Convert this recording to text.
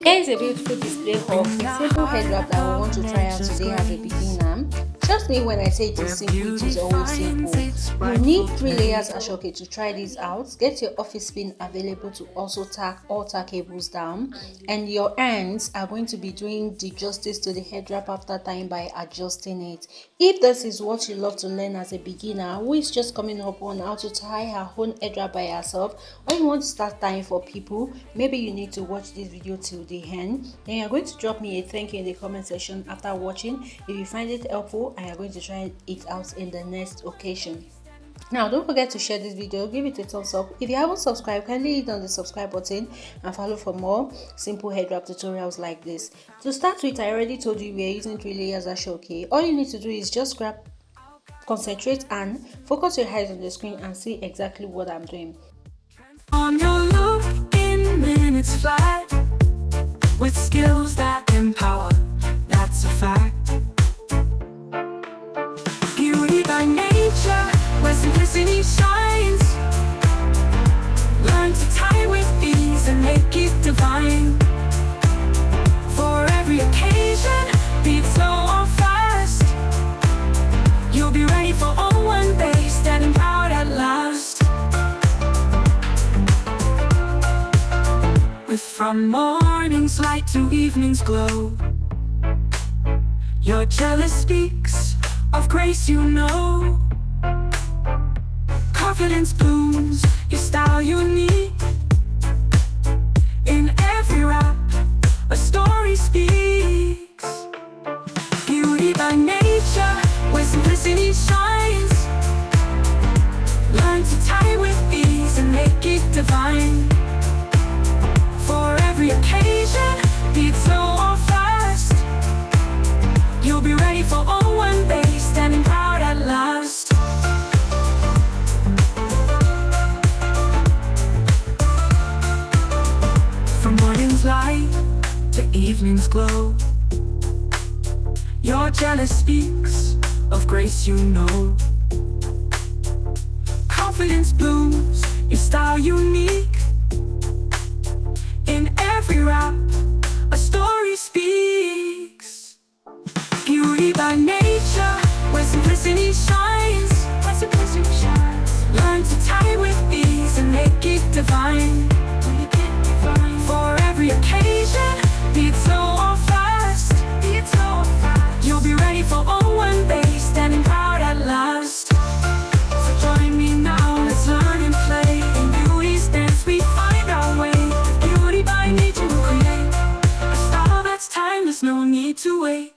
Here is a beautiful display of a simple head wrap that we want to try out today as a beginner. Trust me when I say it is simple, it is always simple. You need 3 layers Aso-oke to try this out. Get your office pin available to also tack all cables down, and your ends are going to be doing the justice to the head wrap after time by adjusting it. If this is what you love to learn as a beginner who is just coming up on how to tie her own head wrap by herself, or you want to start tying for people, maybe you need to watch this video till the end. Then you're going to drop me a thank you in the comment section after watching. If you find it helpful, I am going to try it out in the next occasion. Now, don't forget to share this video, give it a thumbs up. If you haven't subscribed, kindly hit on the subscribe button and follow for more simple head wrap tutorials like this. To start with, I already told you we are using 3 layers Aso-oke. All you need to do is just concentrate and focus your eyes on the screen and see exactly what I'm doing. On your look in minutes flat, with skills that empower, that's a fact. Beauty by nature, where simplicity shines. Learn to tie with ease and make it divine. For every occasion, be it slow or fast, you'll be ready for all one day, standing proud at last. From morning's light to evening's glow, your jealous speaks of grace, you know. Confidence blooms, your style unique. In every wrap, a story speaks. Beauty by nature, where simplicity shines. Learn to tie with ease and make it divine. For every occasion, be it slow or fast, you'll be ready for all one day, standing proud at last. From morning's light to evening's glow, your jealous speaks of grace, you know. Confidence blooms, your style unique. In every wrap, a story speaks. Beauty by nature, where simplicity shines. Learn to tie with ease and make it divine. For every occasion, be it slow or fast, you'll be ready for all one day, standing proud at last. So join me now, let's learn and play. In beauty's dance we find our way. By nature we'll create a style that's timeless, no need to wait.